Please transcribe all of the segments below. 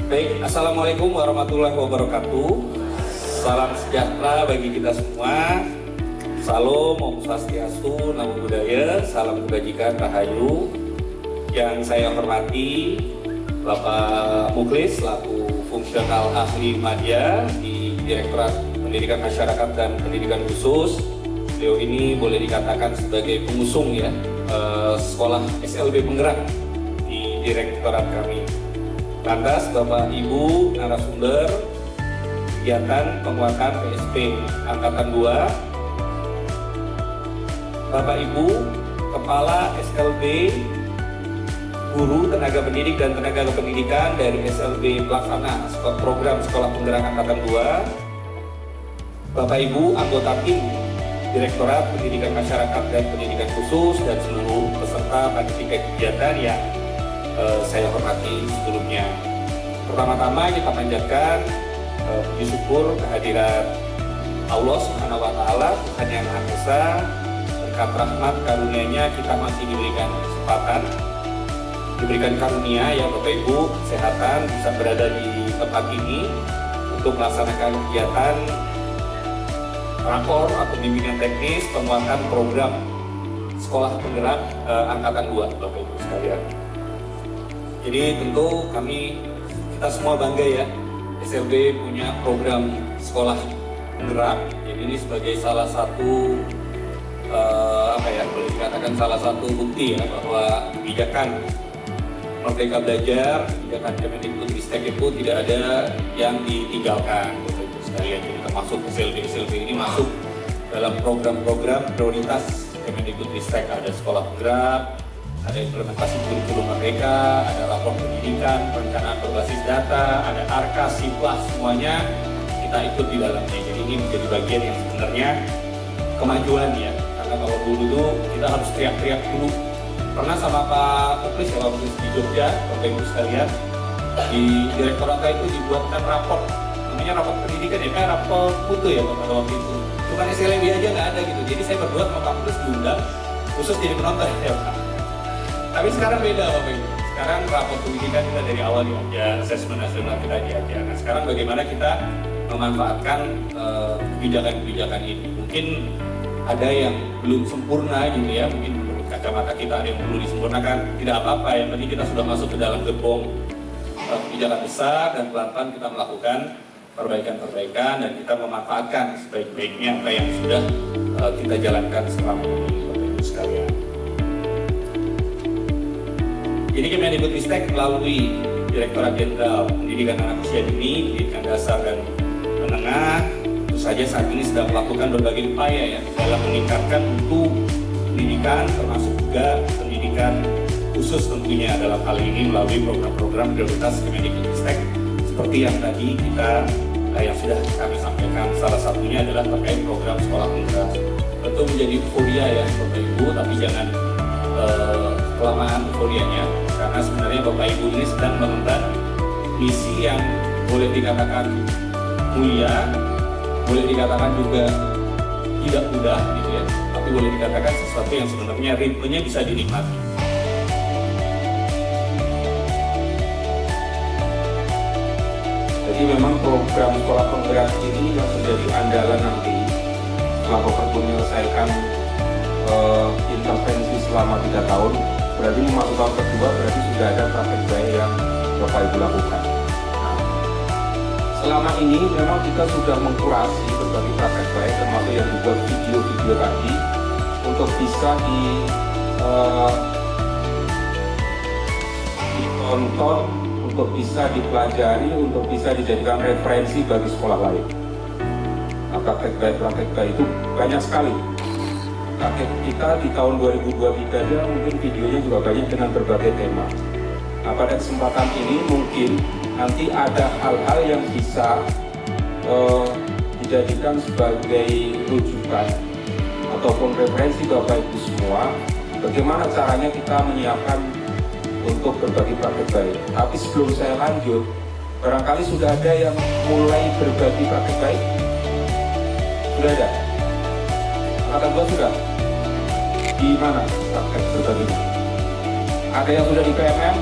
Baik, Assalamualaikum warahmatullahi wabarakatuh. Salam sejahtera bagi kita semua. Salam, Om Swastiastu, Namo Buddhaya, salam kebajikan, rahayu. Yang saya hormati Bapak Muklis selaku fungsional ahli media di Direktorat Pendidikan Masyarakat dan Pendidikan Khusus. Beliau ini boleh dikatakan sebagai pengusung ya sekolah SLB penggerak di Direktorat kami. Lantas Bapak Ibu narasumber kegiatan penguatan PSP Angkatan 2, Bapak Ibu Kepala SLB, Guru, Tenaga Pendidik dan Tenaga Kependidikan dari SLB Pelaksana Program Sekolah Penggerak Angkatan 2, Bapak Ibu anggota tim Direktorat Pendidikan Masyarakat dan Pendidikan Khusus dan seluruh peserta panitia kegiatan yang saya hormati sebelumnya. Pertama-tama kita panjatkan puji syukur kehadiran Allah Subhanahu wa Ta'ala, Tuhan yang Maha Esa. Berkat rahmat karunia-Nya kita masih diberikan kesempatan, diberikan karunia ya Bapak Ibu kesehatan bisa berada di tempat ini untuk melaksanakan kegiatan rakor atau bimbingan teknis penguatan program sekolah penggerak Angkatan 2 Bapak Ibu sekalian. Jadi tentu kita semua bangga ya, SLB punya program sekolah penggerak. Jadi ini sebagai salah satu boleh dikatakan salah satu bukti ya bahwa kebijakan Merdeka Belajar, kebijakan Kemendikbudristek itu tidak ada yang ditinggalkan Bapak Ibu sekalian. Jadi termasuk SLB ini masuk dalam program-program prioritas Kemendikbudristek. Ada sekolah penggerak, ada implementasi kurikulum merdeka, ada lapor pendidikan, perencanaan berbasis data, ada ARKA, SIPLAS, semuanya kita ikut di dalamnya. Jadi ini menjadi bagian yang sebenarnya kemajuan ya. Karena kalau dulu kita harus teriak-teriak dulu. Pernah sama Pak Muklis ya, Pak Muklis di Jogja, Bapak Ibu sekalian, di Direktorat itu dibuatkan rapor, namanya rapor pendidikan ya, kayak rapor putu ya pada waktu itu. Cuma SLB aja nggak ada gitu. Jadi saya berdua sama Pak Muklis diundang khusus jadi penonton ya Pak. Tapi sekarang beda Bapak Ibu. Sekarang rapor pendidikan kita dari awal diajar, asesmen nasional kita diajar. Nah sekarang bagaimana kita memanfaatkan kebijakan-kebijakan ini. Mungkin ada yang belum sempurna gitu ya, mungkin menurut kacamata kita ada yang perlu disempurnakan. Tidak apa-apa, yang penting kita sudah masuk ke dalam gerbong kebijakan besar dan pelan-pelan kita melakukan perbaikan-perbaikan dan kita memanfaatkan sebaik-baiknya apa yang sudah kita jalankan selama ini Bapak Ibu sekalian. Jadi Kemendikbudristek melalui Direktorat Jenderal Pendidikan Anak Usia Dini, Pendidikan Dasar dan Menengah, tentu saja saat ini sedang melakukan berbagai upaya ya dalam meningkatkan mutu pendidikan, termasuk juga pendidikan khusus tentunya dalam hal ini melalui program-program prioritas Kemendikbudristek seperti yang tadi yang sudah kami sampaikan. Salah satunya adalah terkait program sekolah penggerak. Tentu menjadi euforia ya Bapak Ibu, tapi jangan kelamaan euforianya, karena sebenarnya Bapak Ibu ini sedang mengemban misi yang boleh dikatakan mulia, boleh dikatakan juga tidak mudah gitu ya, tapi boleh dikatakan sesuatu yang sebenarnya ritmenya bisa dinikmati. Jadi memang program sekolah penggerak ini yang menjadi andalan nanti setelah Bapak Ibu menyelesaikan intervensi selama 3 tahun, berarti memasuki tahun kedua, berarti sudah ada praktek baik yang Bapak Ibu lakukan. Nah, selama ini memang kita sudah mengkurasi berbagai praktek baik, termasuk yang dibuat video-video tadi untuk bisa ditonton, untuk bisa dipelajari, untuk bisa dijadikan referensi bagi sekolah lain. Nah, praktek baik itu banyak sekali. Target kita di tahun 2023 aja mungkin videonya juga banyak dengan berbagai tema. Nah pada kesempatan ini mungkin nanti ada hal-hal yang bisa dijadikan sebagai rujukan ataupun referensi Bapak Ibu semua bagaimana caranya kita menyiapkan untuk berbagi praktek baik. Tapi sebelum saya lanjut, barangkali sudah ada yang mulai berbagi praktek baik? Sudah ada? Angkatan 2 sudah? Di mana praktek berbagi? Ada yang sudah di PMM?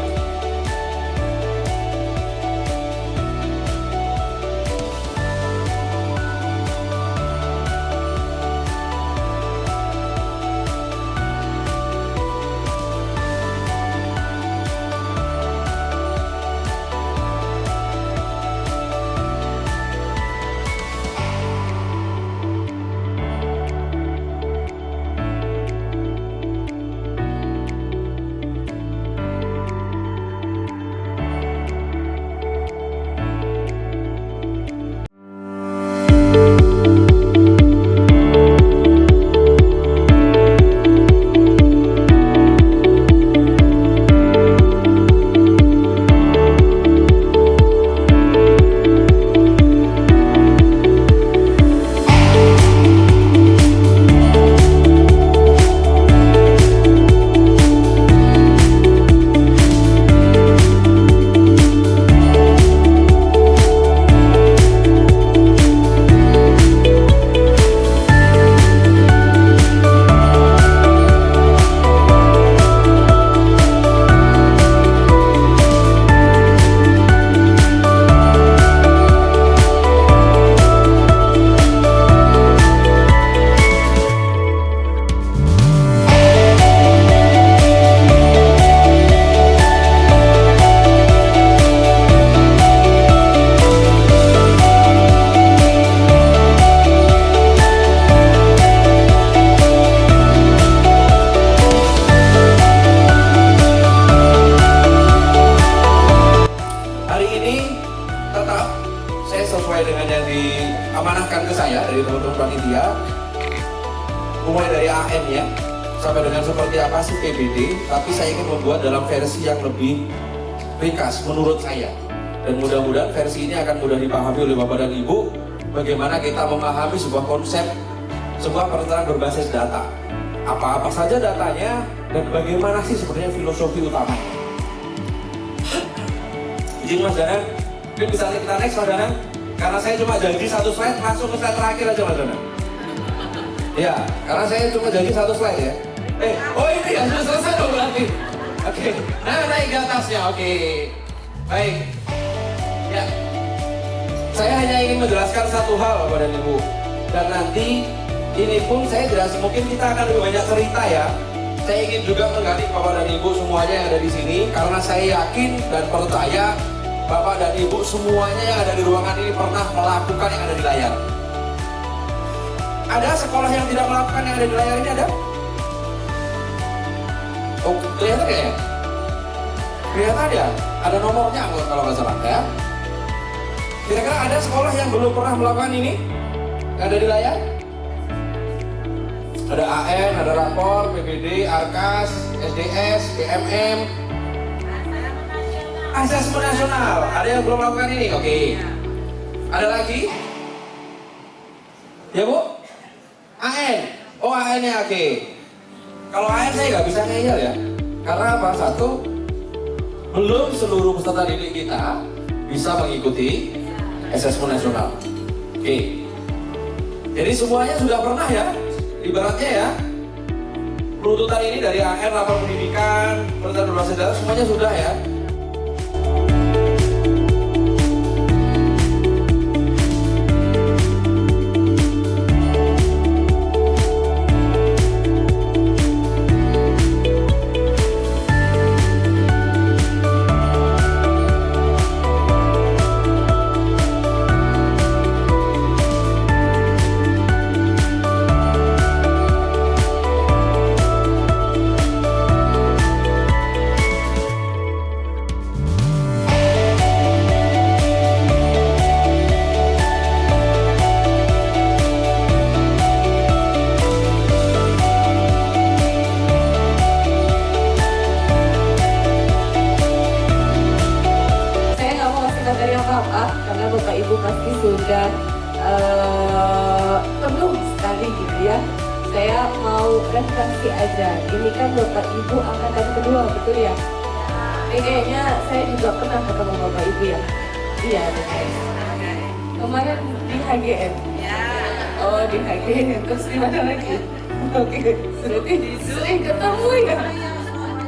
sesuai dengan yang diamanahkan ke saya dari teman-teman panitia, mulai dari AM ya sampai dengan seperti apa sih PBD, tapi saya ingin membuat dalam versi yang lebih ringkas menurut saya, dan mudah-mudahan versi ini akan mudah dipahami oleh Bapak dan Ibu bagaimana kita memahami sebuah konsep sebuah perencanaan berbasis data, apa-apa saja datanya dan bagaimana sih sebenarnya filosofi utamanya. Izin Mas Danang, mungkin bisa kita next Mas Danang, karena saya cuma janji satu slide, langsung ke slide terakhir aja Mas Danang. Ya, karena saya cuma janji satu slide ya. Oh ini ya, sudah selesai dong berarti. Oke, nah naik ke atasnya, oke. Baik. Ya, saya hanya ingin menjelaskan satu hal Bapak dan Ibu. Dan nanti ini pun saya jelas, mungkin kita akan lebih banyak cerita ya. Saya ingin juga menggali Bapak dan Ibu semuanya yang ada di sini, karena saya yakin dan percaya Bapak dan Ibu semuanya yang ada di ruangan ini pernah melakukan yang ada di layar. Ada sekolah yang tidak melakukan yang ada di layar ini, ada? Oh, kelihatan ya? Kelihatan ya? Ada nomornya kalau nggak salah ya. Kira-kira ada sekolah yang belum pernah melakukan ini? Yang ada di layar? Ada AN, ada rapor, PBD, ARKAS, SDS, BMM, Asesmen Nasional. Ada yang belum melakukan ini? Oke. Ada lagi? Ya Bu? AN? Oh AN-nya oke. Kalau AN saya nggak bisa ngeyel ya. Karena apa? Satu, belum seluruh peserta didik kita bisa mengikuti Asesmen Nasional. Oke. Jadi semuanya sudah pernah ya, ibaratnya ya, penuntutan ini dari AN, lapor pendidikan, perencanaan berbasis data, semuanya sudah ya. Karena Bapak Ibu pasti sudah penuh sekali gitu ya. Saya mau refleksi aja. Ini kan Bapak Ibu angkatan kedua, betul ya? Ini kayaknya saya juga pernah ketemu Bapak Ibu ya. Iya, kemarin di HGN. Oh di HGN, terus di mana lagi? Oke, berarti sering ketemu ya.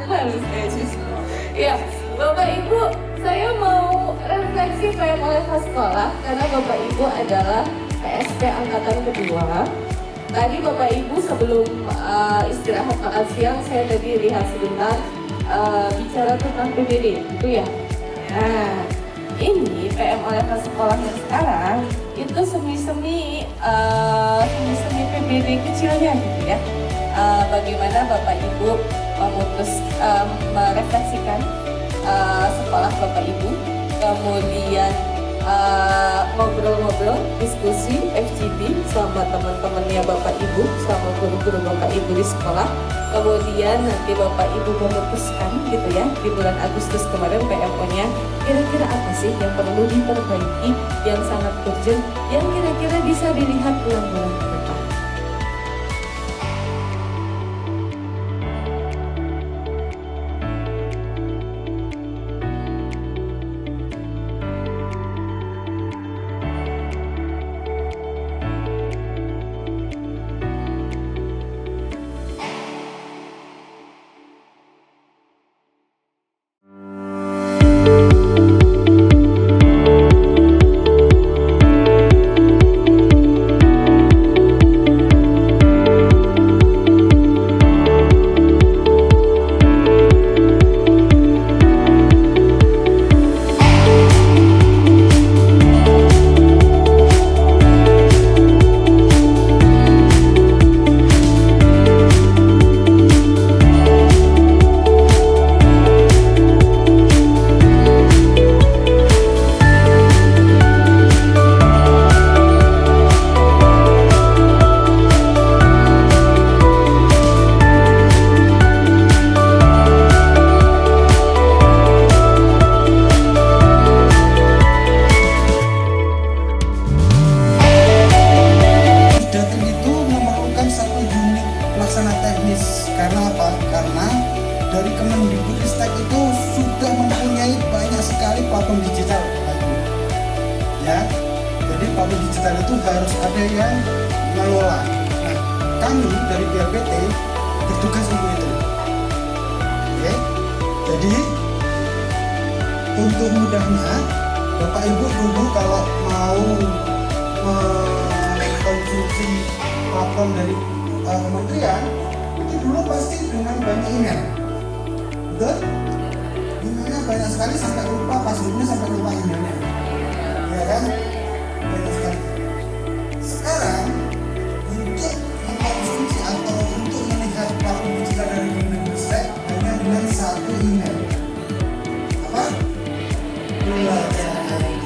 Malu saya justru. Ya, Bapak Ibu, saya mau refleksi PM OLK sekolah karena Bapak Ibu adalah PSP angkatan kedua. Tadi Bapak Ibu sebelum istirahat makan siang saya tadi lihat sebentar bicara tentang PBD, itu ya. Nah, ini PM OLK sekolah yang sekarang itu semi-semi PBD kecilnya gitu ya. Bagaimana Bapak Ibu merefleksikan sekolah Bapak Ibu, kemudian ngobrol-ngobrol, diskusi, FGD sama teman-temannya Bapak Ibu, sama guru-guru Bapak Ibu di sekolah. Kemudian nanti Bapak Ibu memutuskan gitu ya, di bulan Agustus kemarin PMO-nya kira-kira apa sih yang perlu diperbaiki, yang sangat urgent, yang kira-kira bisa dilihat bulan-bulan ke depan. dan itu harus ada yang mengelola. Nah, kami dari BLPT bertugas untuk itu. Oke, jadi untuk mudahnya Bapak Ibu dulu kalau mau mengkonsumsi platform dari kementerian itu dulu pasti dengan banyak email, betul? Emailnya banyak sekali sampai lupa passwordnya, sampai lupa emailnya, ya kan? Banyak sekali. Sekarang untuk mengkonsumsi atau untuk melihat platform digital dari Kemendikbud hanya dengan satu email. Apa? Belajar ID.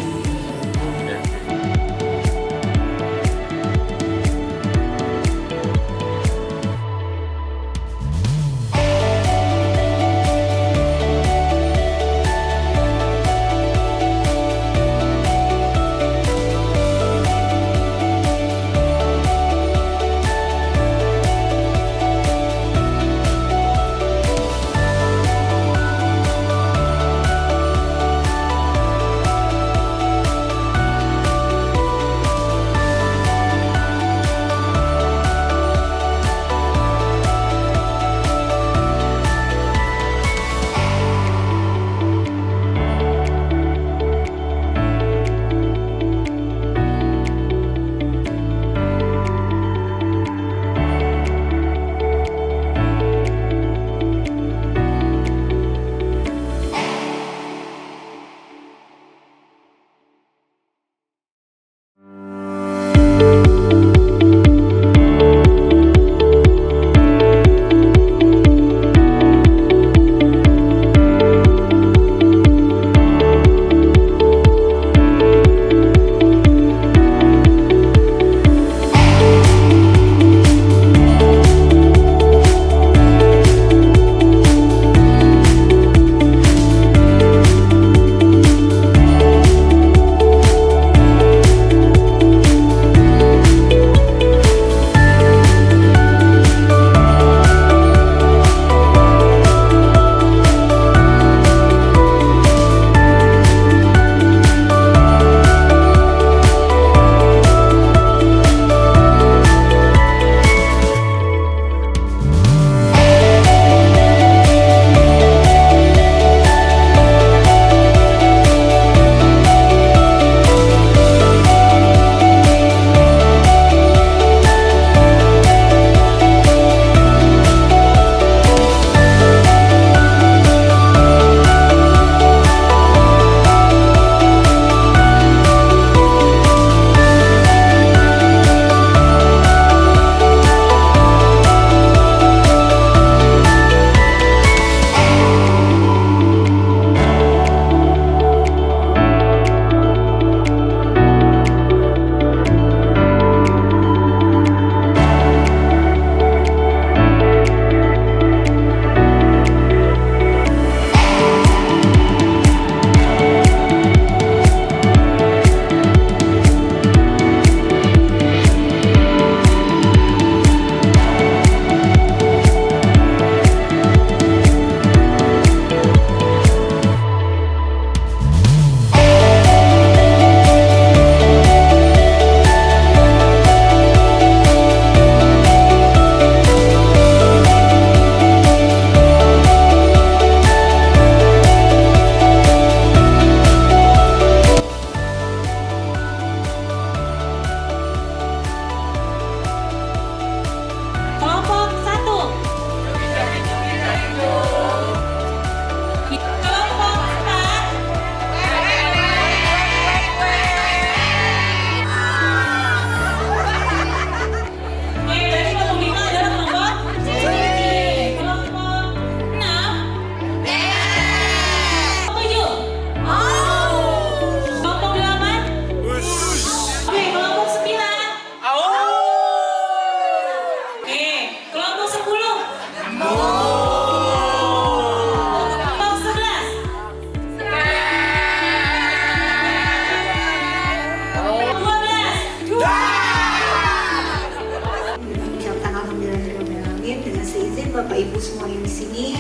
Bapak Ibu semua yang di sini,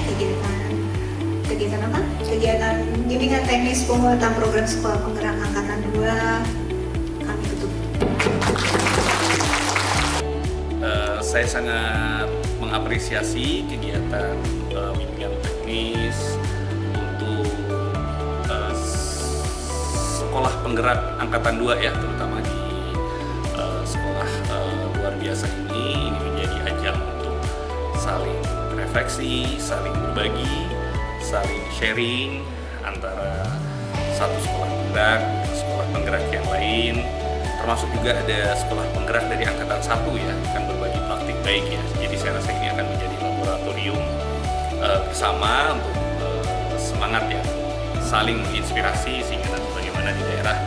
kegiatan apa? Kegiatan bimbingan teknis penguatan program sekolah penggerak angkatan 2 kami tutup. Saya sangat mengapresiasi kegiatan bimbingan teknis untuk sekolah penggerak angkatan 2 ya, terutama di sekolah luar biasa ini menjadi ajang untuk saling refleksi, saling berbagi, saling sharing antara satu sekolah penggerak yang lain, termasuk juga ada sekolah penggerak dari angkatan 1 ya, akan berbagi praktik baik ya. Jadi saya rasa ini akan menjadi laboratorium bersama untuk semangat ya, saling menginspirasi sehingga nanti bagaimana di daerah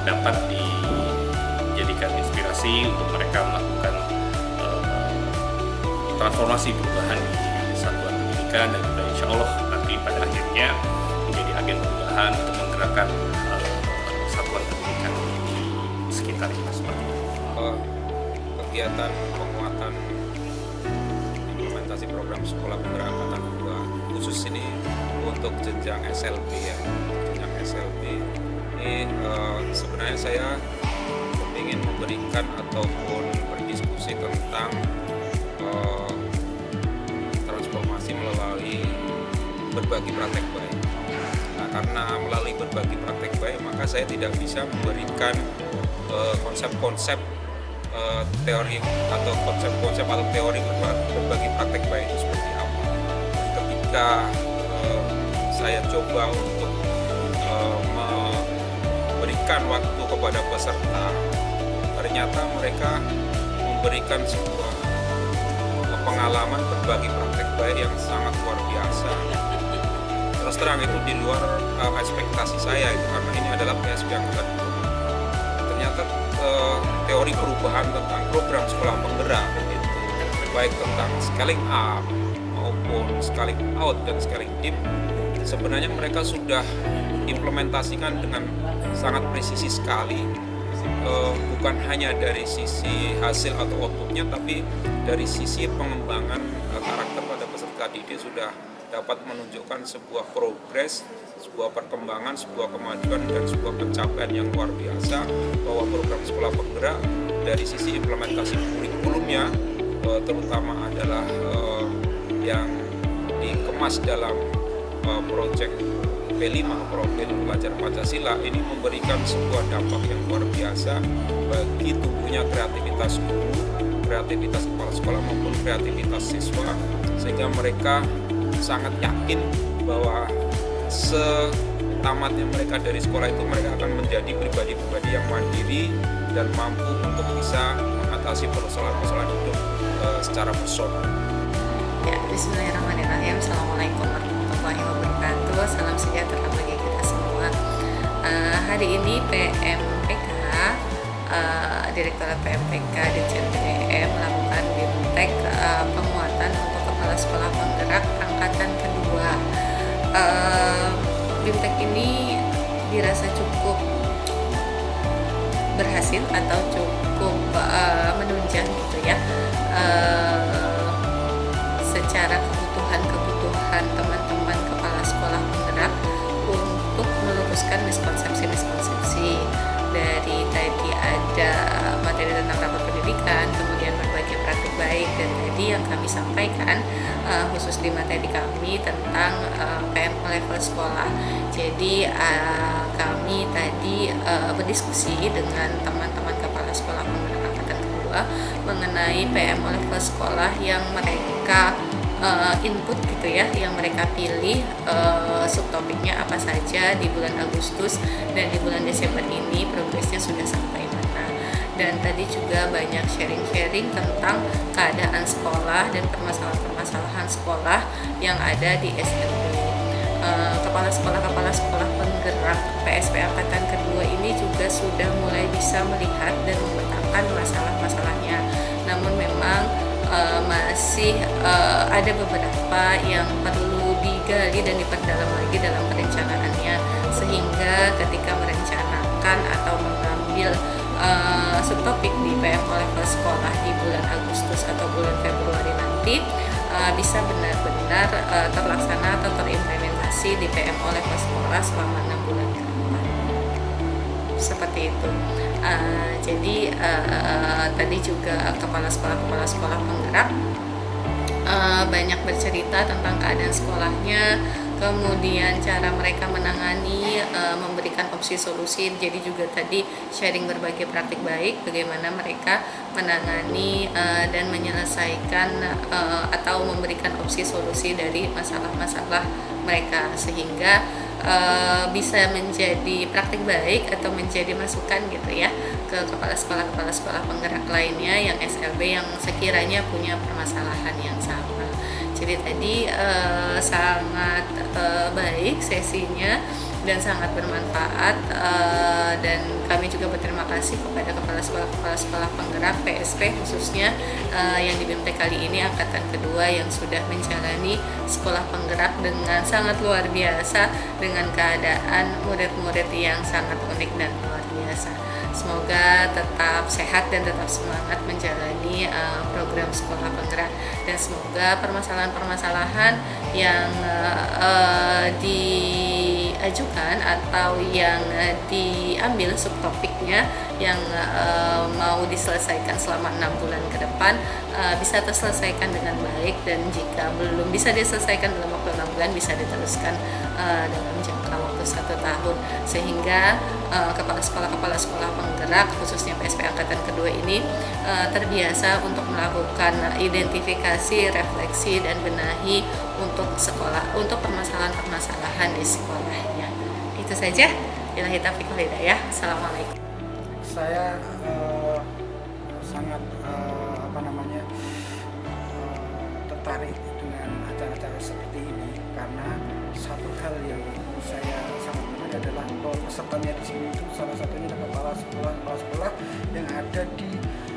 dapat dijadikan inspirasi untuk mereka melakukan transformasi perubahan di satuan pendidikan, dan juga insya Allah nanti pada akhirnya menjadi agen perubahan untuk menggerakkan satuan pendidikan di sekitar kita seperti itu. Kegiatan penguatan implementasi program sekolah penggerak angkatan 2 khusus ini untuk jenjang SLB ya, jenjang SLB ini sebenarnya saya ingin memberikan ataupun berdiskusi tentang transformasi melalui berbagi praktek baik. Nah, karena melalui berbagi praktek baik, maka saya tidak bisa memberikan konsep-konsep teori atau konsep-konsep atau teori berbagi praktek baik itu seperti apa. Ketika saya coba untuk memberikan waktu kepada peserta, ternyata mereka memberikan sebuah pengalaman berbagi praktek baik yang sangat luar biasa. Terus terang itu di luar ekspektasi saya itu, karena ini adalah PSP angkatan 2. Ternyata teori perubahan tentang program sekolah penggerak begitu, baik tentang scaling up maupun scaling out dan scaling deep, sebenarnya mereka sudah implementasikan dengan sangat presisi sekali. Bukan hanya dari sisi hasil atau outputnya, tapi dari sisi pengembangan karakter pada peserta didik sudah dapat menunjukkan sebuah progres, sebuah perkembangan, sebuah kemajuan, dan sebuah pencapaian yang luar biasa, bahwa program sekolah penggerak dari sisi implementasi kurikulumnya terutama adalah yang dikemas dalam proyek P5 Profil Pelajar Pancasila ini memberikan sebuah dampak yang luar biasa bagi tumbuhnya kreativitas guru, kreativitas kepala sekolah maupun kreativitas siswa, sehingga mereka sangat yakin bahwa setamatnya mereka dari sekolah itu mereka akan menjadi pribadi-pribadi yang mandiri dan mampu untuk bisa mengatasi persoalan-persoalan hidup secara personal. Ya, bismillahirrahmanirrahim. Assalamualaikum warahmatullahi wabarakatuh. Salam sejahtera bagi kita semua. Hari ini PMPK, Direktorat PMPK Ditjen PDM melakukan BIMTEK penguatan untuk kepala sekolah penggerak angkatan kedua. BIMTEK ini dirasa cukup berhasil atau cukup menunjang gitu ya, secara kebutuhan teman-teman kepala sekolah penggerak untuk meluruskan miskonsepsi dari tadi ada materi tentang rapat pendidikan, kemudian berbagi praktik baik, dan tadi yang kami sampaikan khusus di materi kami tentang PMO level sekolah. Jadi kami tadi berdiskusi dengan teman-teman kepala sekolah penggerak angkatan kedua mengenai PMO level sekolah yang mereka input gitu ya, yang mereka pilih subtopiknya apa saja di bulan Agustus, dan di bulan Desember ini progresnya sudah sampai mana. Dan tadi juga banyak sharing-sharing tentang keadaan sekolah dan permasalahan-permasalahan sekolah yang ada di SLB. Kepala sekolah penggerak PSP angkatan kedua ini juga sudah mulai bisa melihat dan memetakan masalah-masalahnya. Namun memang masih ada beberapa yang perlu digali dan diperdalam lagi dalam perencanaannya, sehingga ketika merencanakan atau mengambil subtopik di PMO level sekolah di bulan Agustus atau bulan Februari nanti bisa benar-benar terlaksana atau terimplementasi di PMO level sekolah selama 6 bulan ke depan. seperti itu. Jadi tadi juga kepala sekolah penggerak banyak bercerita tentang keadaan sekolahnya, kemudian cara mereka menangani, memberikan opsi solusi. Jadi juga tadi sharing berbagai praktik baik, bagaimana mereka menangani dan menyelesaikan atau memberikan opsi solusi dari masalah-masalah mereka, sehingga bisa menjadi praktik baik atau menjadi masukan gitu ya ke kepala sekolah penggerak lainnya yang SLB yang sekiranya punya permasalahan yang sama. Jadi tadi sangat baik sesinya dan sangat bermanfaat, dan kami juga berterima kasih kepada kepala sekolah penggerak PSP khususnya yang di BMT kali ini angkatan kedua yang sudah menjalani sekolah penggerak dengan sangat luar biasa dengan keadaan murid-murid yang sangat unik dan luar biasa. Semoga tetap sehat dan tetap semangat menjalani program sekolah penggerak, dan semoga permasalahan-permasalahan yang diajukan atau yang diambil subtopiknya yang mau diselesaikan selama 6 bulan ke depan bisa terselesaikan dengan baik, dan jika belum bisa diselesaikan dalam waktu 6 bulan bisa diteruskan dalam jangka waktu 1 tahun, sehingga kepala sekolah penggerak khususnya PSP angkatan kedua ini terbiasa untuk melakukan identifikasi, refleksi, dan benahi untuk sekolah, untuk permasalahan-permasalahan di sekolahnya. Itu saja. Billahi taufiq wal hidayah. Assalamualaikum. Saya sangat tertarik dengan acara-acara seperti ini karena satu hal yang saya sangat menarik adalah bahwa pesertanya di sini itu salah satunya adalah kepala sekolah yang ada di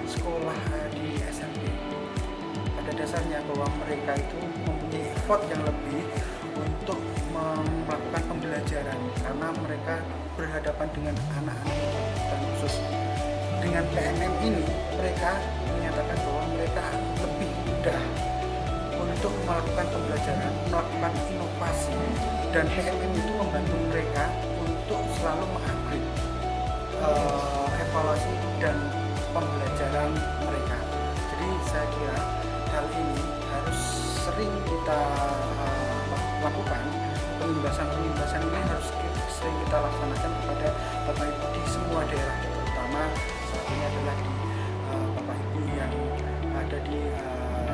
sekolah di SMP. Pada dasarnya bahwa mereka itu mempunyai effort yang lebih untuk melakukan pembelajaran karena mereka berhadapan dengan anak-anak dan khusus dengan PMM ini mereka menyatakan bahwa mereka lebih mudah untuk melakukan pembelajaran, melakukan inovasi, dan PMM itu membantu mereka untuk selalu mengupgrade evaluasi dan pembelajaran mereka. Jadi saya kira hal ini harus sering kita lakukan. Penimbasan ini harus sering kita laksanakan kepada Bapak Ibu di semua daerah, terutama saat ini adalah di Bapak Ibu yang ada di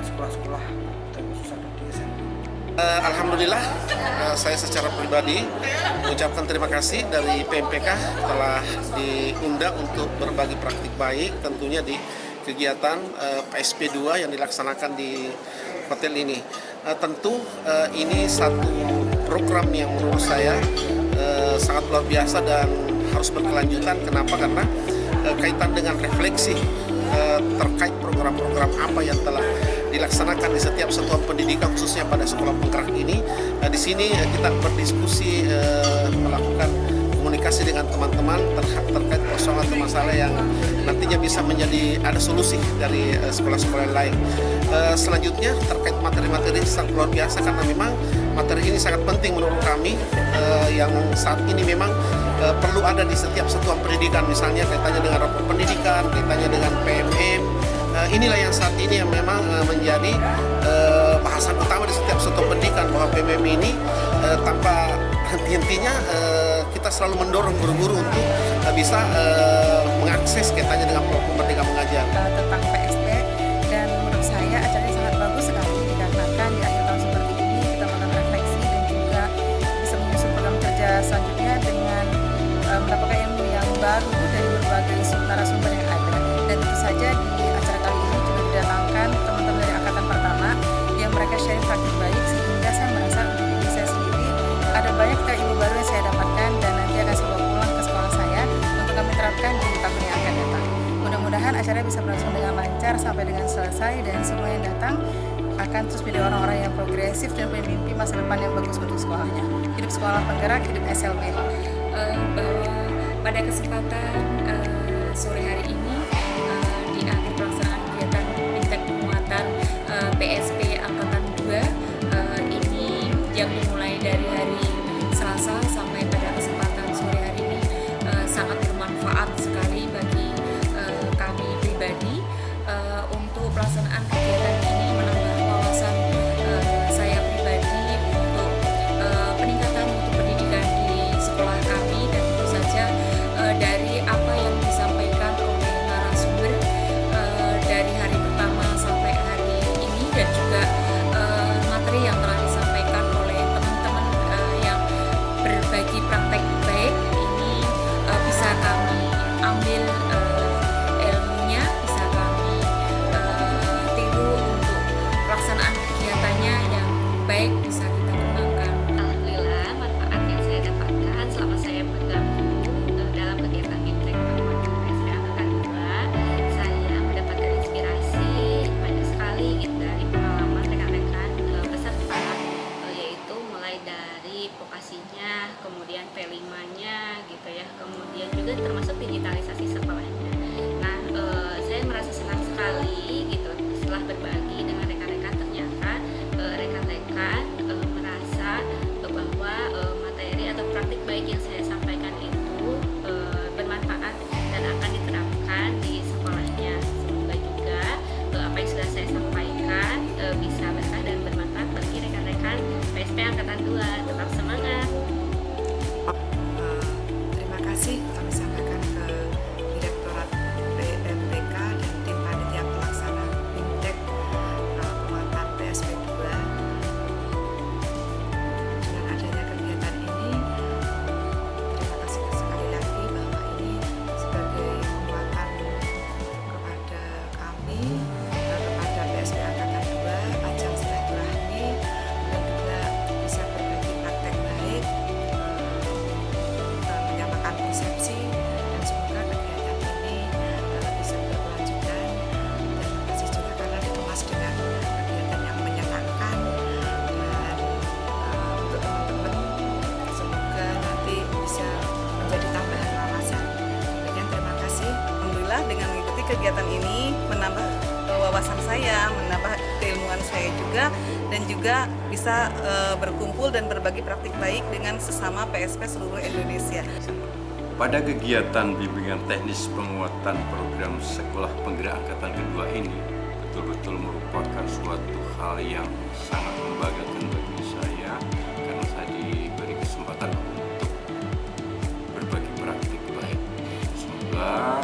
sekolah-sekolah khusus ada di SMP. Alhamdulillah, saya secara pribadi mengucapkan terima kasih dari PMPK telah diundang untuk berbagi praktik baik tentunya di kegiatan PSP 2 yang dilaksanakan di hotel ini. Tentu ini satu program yang menurut saya sangat luar biasa dan harus berkelanjutan. Kenapa? Karena kaitan dengan refleksi terkait program-program apa yang telah dilaksanakan di setiap satuan pendidikan khususnya pada sekolah penggerak ini. Di sini kita berdiskusi, melakukan komunikasi dengan teman-teman terkait persoalan atau masalah yang nantinya bisa menjadi ada solusi dari sekolah-sekolah lain. Selanjutnya terkait materi-materi sangat luar biasa karena memang materi ini sangat penting menurut kami yang saat ini memang perlu ada di setiap satuan pendidikan, misalnya kaitannya dengan rapor pendidikan, kaitannya dengan PMM. Inilah yang saat ini yang memang menjadi bahasan utama di setiap satuan pendidikan, bahwa PMM ini tanpa henti-hentinya kita selalu mendorong guru-guru untuk bisa mengakses kaitannya dengan program Merdeka Mengajar. Tentang PSP, dan menurut saya acara ini sangat bagus sekali dikarenakan di akhir tahun seperti ini kita melakukan refleksi dan juga bisa menyusun program kerja selanjutnya dengan mendapatkan ilmu yang baru dari berbagai narasumber yang ada. Dan tentu saja di acara kali ini juga didatangkan teman-teman dari angkatan pertama yang mereka sharing praktik baik, sehingga saya merasa untuk diri saya sendiri ada banyak ilmu baru yang saya dapatkan dan nanti akan saya bawa pulang ke sekolah saya untuk kami terapkan di tahun yang akan datang. Mudah-mudahan acara bisa berlangsung dengan lancar sampai dengan selesai, dan semua yang datang akan terus menjadi orang-orang yang progresif dan punya mimpi masa depan yang bagus untuk sekolahnya. Hidup sekolah penggerak, hidup SLB. Bahwa pada kesempatan sore hari ini di akhir pelaksanaan kegiatan tingkat penguatan PSP angkatan 2 ini yang dimulai dari hari Selasa sampai pada kesempatan sore hari ini sangat bermanfaat juga termasuk digitalisasi sekolahnya. Nah, saya merasa senang sekali gitu setelah berbagi dengan rekan-rekan, ternyata rekan-rekan merasa bahwa materi atau praktik baik yang saya sampaikan itu bermanfaat dan akan diterapkan di sekolahnya. Semoga juga apa yang sudah saya sampaikan bisa berkah dan bermanfaat bagi rekan-rekan PSP Angkatan 2. Tetap semangat! Terima kasih kami sampaikan ke Direktorat PMPK dan tim panitia pelaksana BIMTEK penguatan PSP 2. Dengan adanya kegiatan ini, terima kasih sekali lagi bahwa ini sebagai penguatan kepada kami, kepada PSP Angkatan 2, ajang silaturahmi dan juga bisa berbagi praktek baik, menyamakan persepsi, dan semoga kegiatan ini bisa berkelanjutan. Terima kasih juga karena dikemas dengan kegiatan yang menyenangkan, dan untuk teman-teman semoga nanti bisa menjadi tambahan wawasan. Demikian, terima kasih. Alhamdulillah dengan mengikuti kegiatan ini menambah wawasan saya, menambah keilmuan saya juga, dan juga bisa berkumpul dan berbagi praktik baik dengan sesama PSP seluruh Indonesia. Pada kegiatan bimbingan teknis penguatan program sekolah penggerak angkatan kedua ini betul-betul merupakan suatu hal yang sangat membanggakan bagi saya karena saya diberi kesempatan untuk berbagi praktik baik. Semoga